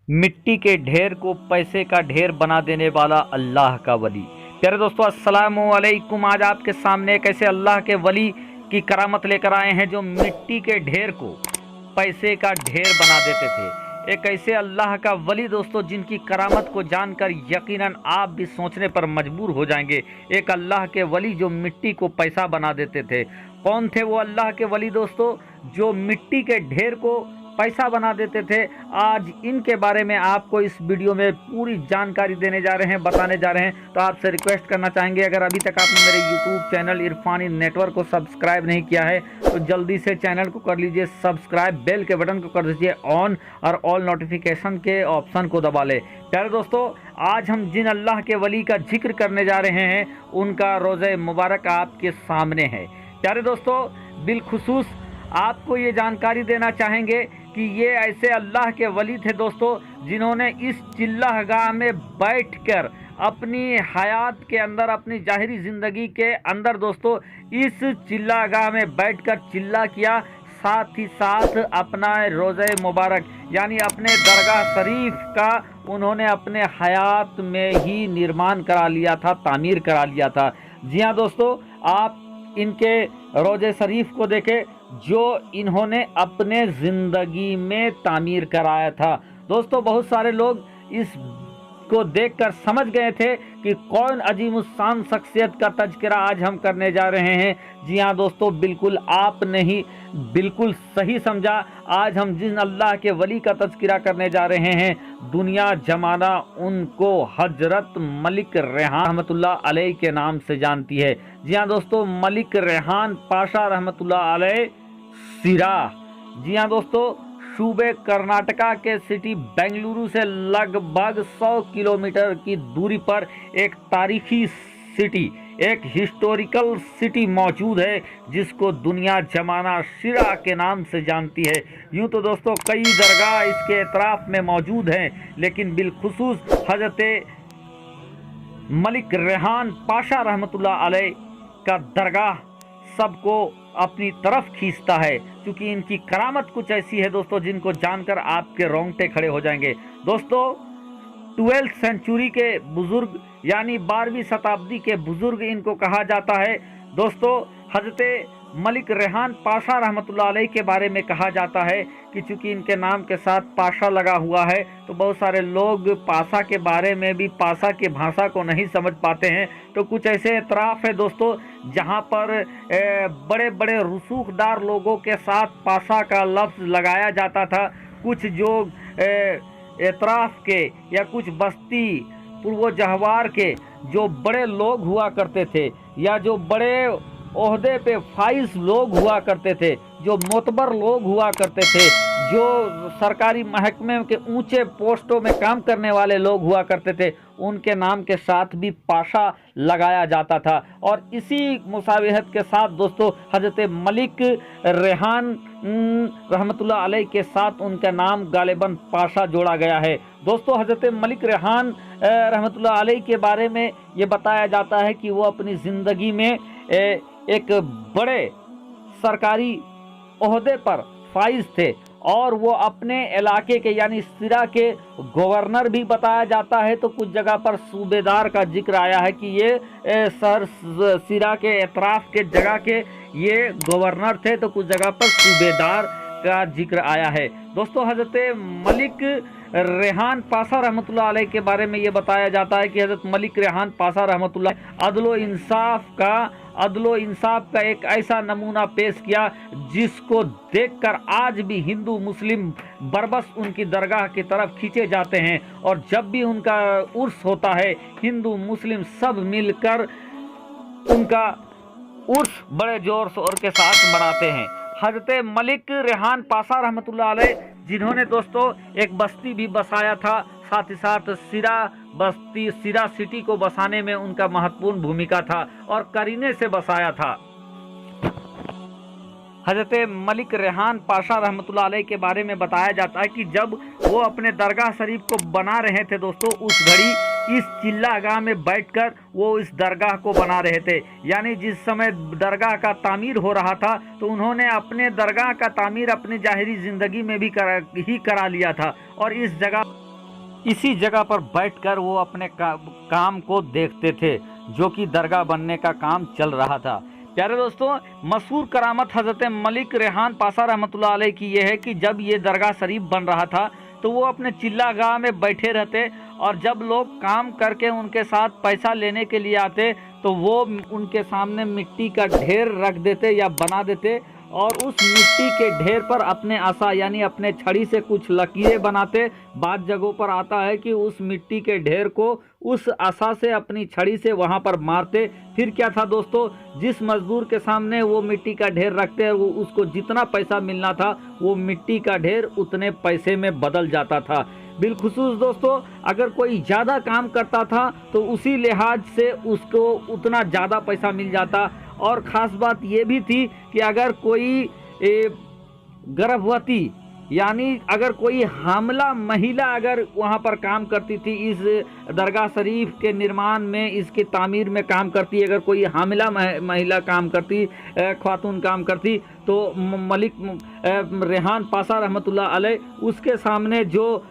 मिट्टी के ढेर को पैसे का ढेर बना देने वाला अल्लाह का वली। प्यारे दोस्तों, अस्सलामु अलैकुम। आज आपके सामने एक ऐसे अल्लाह के वली की करामत लेकर आए हैं जो मिट्टी के ढेर को पैसे का ढेर बना देते थे। एक ऐसे अल्लाह का वली दोस्तों जिनकी करामत को जानकर यकीनन आप भी सोचने पर मजबूर हो जाएंगे। एक अल्लाह के वली जो मिट्टी को पैसा बना देते थे। कौन थे वो अल्लाह के वली दोस्तों जो मिट्टी के ढेर को पैसा बना देते थे? आज इनके बारे में आपको इस वीडियो में पूरी जानकारी देने जा रहे हैं, बताने जा रहे हैं। तो आपसे रिक्वेस्ट करना चाहेंगे, अगर अभी तक आपने मेरे यूट्यूब चैनल इरफानी नेटवर्क को सब्सक्राइब नहीं किया है तो जल्दी से चैनल को कर लीजिए सब्सक्राइब, बेल के बटन को कर दीजिए ऑन और ऑल नोटिफिकेशन के ऑप्शन को दबा ले। प्यारे दोस्तों, आज हम जिन अल्लाह के वली का जिक्र करने जा रहे हैं उनका रोज़े मुबारक आपके सामने है। प्यारे दोस्तों, बिलखुसूस आपको ये जानकारी देना चाहेंगे कि ये ऐसे अल्लाह के वली थे दोस्तों जिन्होंने इस चिल्लाहगाह में बैठकर अपनी हयात के अंदर, अपनी जाहिरी ज़िंदगी के अंदर दोस्तों इस चिल्लाहगाह में बैठकर चिल्ला किया, साथ ही साथ अपना रोज़े मुबारक यानी अपने दरगाह शरीफ का उन्होंने अपने हयात में ही निर्माण करा लिया था, तामीर करा लिया था। जी हाँ दोस्तों, आप इनके रोज़े शरीफ को देखें जो इन्होंने अपने ज़िंदगी में तामीर कराया था। दोस्तों, बहुत सारे लोग इस को देखकर समझ गए थे कि कौन अजीमुस्शान शख्सियत का तज़किरा आज हम करने जा रहे हैं। जी हाँ दोस्तों, बिल्कुल आपने ही बिल्कुल सही समझा। आज हम जिन अल्लाह के वली का तज़किरा करने जा रहे हैं, दुनिया जमाना उनको हजरत मलिक रेहान रहमतुल्लाह अलैह के नाम से जानती है। जी हाँ दोस्तों, मलिक रेहान पाशा रहमतुल्लाह अलैह सिरा। जी हाँ दोस्तों, सूबे कर्नाटका के सिटी बेंगलुरु से लगभग 100 किलोमीटर की दूरी पर एक तारीखी सिटी, एक हिस्टोरिकल सिटी मौजूद है जिसको दुनिया जमाना सिरा के नाम से जानती है। यूँ तो दोस्तों कई दरगाह इसके एतराफ़ में मौजूद हैं, लेकिन बिलखुसूस हज़रत मलिक रेहान पाशा रहमतुल्लाह अलैह का दरगाह सबको अपनी तरफ खींचता है, क्योंकि इनकी करामत कुछ ऐसी है दोस्तों जिनको जानकर आपके रोंगटे खड़े हो जाएंगे। दोस्तों, 12वीं सेंचुरी के बुजुर्ग यानी 12वीं शताब्दी के बुजुर्ग इनको कहा जाता है। दोस्तों, हजरत मलिक रेहान पाशा रहमतुल्लाह अलैह के बारे में कहा जाता है कि चूँकि इनके नाम के साथ पाशा लगा हुआ है तो बहुत सारे लोग पाशा के बारे में भी, पाशा की भाषा को नहीं समझ पाते हैं। तो कुछ ऐसे एतराफ़ है दोस्तों जहां पर बड़े बड़े रसूखदार लोगों के साथ पाशा का लफ्ज़ लगाया जाता था। कुछ जो एतराफ़ के या कुछ बस्ती पूर्व जहवार के जो बड़े लोग हुआ करते थे या जो बड़े ओहदे पे फाइज लोग हुआ करते थे, जो मोतबर लोग हुआ करते थे, जो सरकारी महकमे के ऊंचे पोस्टों में काम करने वाले लोग हुआ करते थे, उनके नाम के साथ भी पाशा लगाया जाता था। और इसी मुसाविहत के साथ दोस्तों हजरत मलिक रेहान रहमतुल्लाह अलैह के साथ उनका नाम गालिबन पाशा जोड़ा गया है। दोस्तों, हजरत मलिक रेहान रहमतुल्लाह अलैह के बारे में ये बताया जाता है कि वो अपनी ज़िंदगी में एक बड़े सरकारी ओहदे पर फाइज थे और वो अपने इलाके के यानी सिरा के गवर्नर भी बताया जाता है। तो कुछ जगह पर सूबेदार का जिक्र आया है कि ये शहर सिरा के एतराफ़ के जगह के ये गवर्नर थे, तो कुछ जगह पर सूबेदार का जिक्र आया है। दोस्तों, हजरत मलिक रेहान पाशा रहमतुल्लाह अलैह के बारे में ये बताया जाता है कि हजरत मलिक रेहान पाशा रहमतुल्लाह अदलो इंसाफ का एक ऐसा नमूना पेश किया जिसको देखकर आज भी हिंदू मुस्लिम बरबस उनकी दरगाह की तरफ खींचे जाते हैं। और जब भी उनका उर्स होता है, हिंदू मुस्लिम सब मिलकर उनका उर्स बड़े जोर शोर के साथ मनाते हैं। हजरत मलिक रेहान पाशा रहमतुल्लाह अलैह जिन्होंने दोस्तों एक बस्ती भी बसाया था, साथ ही साथ सिरा बस्ती, सिरा सिटी को बसाने में उनका महत्वपूर्ण भूमिका था और करीने से बसाया था। हजरत मलिक रेहान पाशा रहमतुल्लाह अलैह के बारे में बताया जाता है कि जब वो अपने दरगाह शरीफ को बना रहे थे दोस्तों, उस घड़ी इस चिल्लागाह में बैठकर वो इस दरगाह को बना रहे थे। यानी जिस समय दरगाह का तामीर हो रहा था तो उन्होंने अपने दरगाह का तामीर अपनी जाहिरी ज़िंदगी में भी करा लिया था और इस जगह इसी जगह पर बैठकर वो अपने काम को देखते थे, जो कि दरगाह बनने का काम चल रहा था। प्यारे दोस्तों, मशहूर करामत हज़रत मलिक रेहान पाशा रहमतुल्लाह अलैह की यह है कि जब ये दरगाह शरीफ बन रहा था तो वो अपने चिल्लागाह में बैठे रहते, और जब लोग काम करके उनके साथ पैसा लेने के लिए आते तो वो उनके सामने मिट्टी का ढेर रख देते या बना देते, और उस मिट्टी के ढेर पर अपने आसा यानी अपने छड़ी से कुछ लकीरें बनाते। बाद जगहों पर आता है कि उस मिट्टी के ढेर को उस आसा से अपनी छड़ी से वहां पर मारते। फिर क्या था दोस्तों, जिस मजदूर के सामने वो मिट्टी का ढेर रखते वो उसको जितना पैसा मिलना था वो मिट्टी का ढेर उतने पैसे में बदल जाता था। बिलखुसूस दोस्तों, अगर कोई ज़्यादा काम करता था तो उसी लिहाज से उसको उतना ज़्यादा पैसा मिल जाता। और ख़ास बात ये भी थी कि अगर कोई गर्भवती यानी अगर कोई हामला महिला अगर वहाँ पर काम करती थी, इस दरगाह शरीफ के निर्माण में, इसके तामीर में काम करती, अगर कोई हामिला महिला काम करती, ख्वातून काम करती, तो मलिक रेहान पाशा रहमतुल्लाह अलैह उसके सामने जो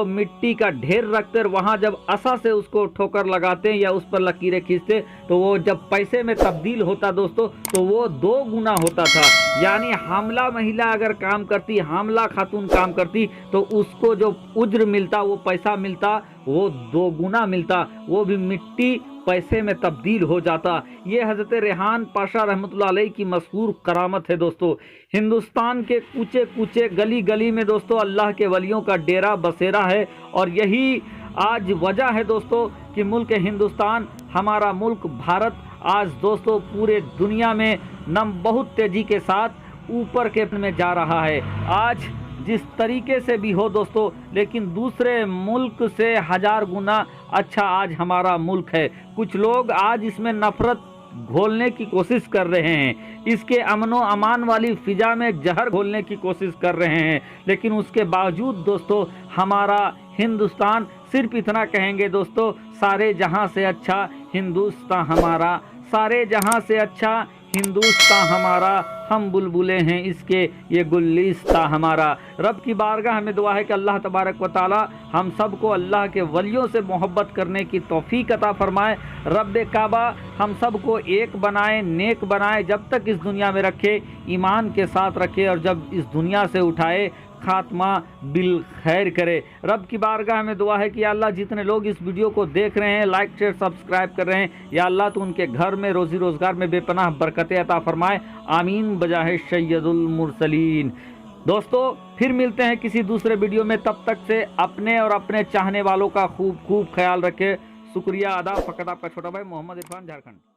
मिट्टी का ढेर रखते, वहाँ जब आसा से उसको ठोकर लगाते या उस पर लकीरें खींचते तो वो जब पैसे में तब्दील होता दोस्तों तो वो 2 गुना होता था। यानी हामला महिला अगर काम करती, हामला खातून काम करती, तो उसको जो उज्र मिलता, वो पैसा मिलता, वो 2 गुना मिलता, वो भी मिट्टी पैसे में तब्दील हो जाता। ये हज़रत रेहान पाशा रहमतुल्लाह अलैह की मशहूर करामत है दोस्तों। हिंदुस्तान के कूचे कूचे गली गली में दोस्तों अल्लाह के वलियों का डेरा बसेरा है, और यही आज वजह है दोस्तों कि मुल्क हिंदुस्तान, हमारा मुल्क भारत आज दोस्तों पूरे दुनिया में बहुत तेज़ी के साथ ऊपर के में जा रहा है। आज जिस तरीके से भी हो दोस्तों, लेकिन दूसरे मुल्क से 1000 गुना अच्छा आज हमारा मुल्क है। कुछ लोग आज इसमें नफरत घोलने की कोशिश कर रहे हैं, इसके अमनो अमान वाली फिजा में जहर घोलने की कोशिश कर रहे हैं, लेकिन उसके बावजूद दोस्तों हमारा हिंदुस्तान, सिर्फ इतना कहेंगे दोस्तों, सारे जहां से अच्छा हिंदुस्तान हमारा, सारे जहां से अच्छा हिंदुस्तान हमारा, हम बुलबुलें हैं इसके ये गुलिस्तां हमारा। रब की बारगाह में दुआ है कि अल्लाह तबारक व ताला हम सब को अल्लाह के वलियों से मोहब्बत करने की तौफीक अता फरमाए। रब काबा हम सब को एक बनाए, नेक बनाए, जब तक इस दुनिया में रखे, ईमान के साथ रखे, और जब इस दुनिया से उठाए खात्मा बिल खैर करे। रब की बारगाह में दुआ है कि या अल्लाह जितने लोग इस वीडियो को देख रहे हैं, लाइक शेयर सब्सक्राइब कर रहे हैं, या अल्लाह तो उनके घर में रोज़ी रोज़गार में बेपनाह बरकतें अता फरमाए। आमीन बजाहे सैयदुल मुरसलीन। दोस्तों फिर मिलते हैं किसी दूसरे वीडियो में, तब तक से अपने और अपने चाहने वालों का खूब खूब ख्याल रखें। शुक्रिया अदा। फ़कत आपका छोटा भाई मोहम्मद इरफान, झारखंड।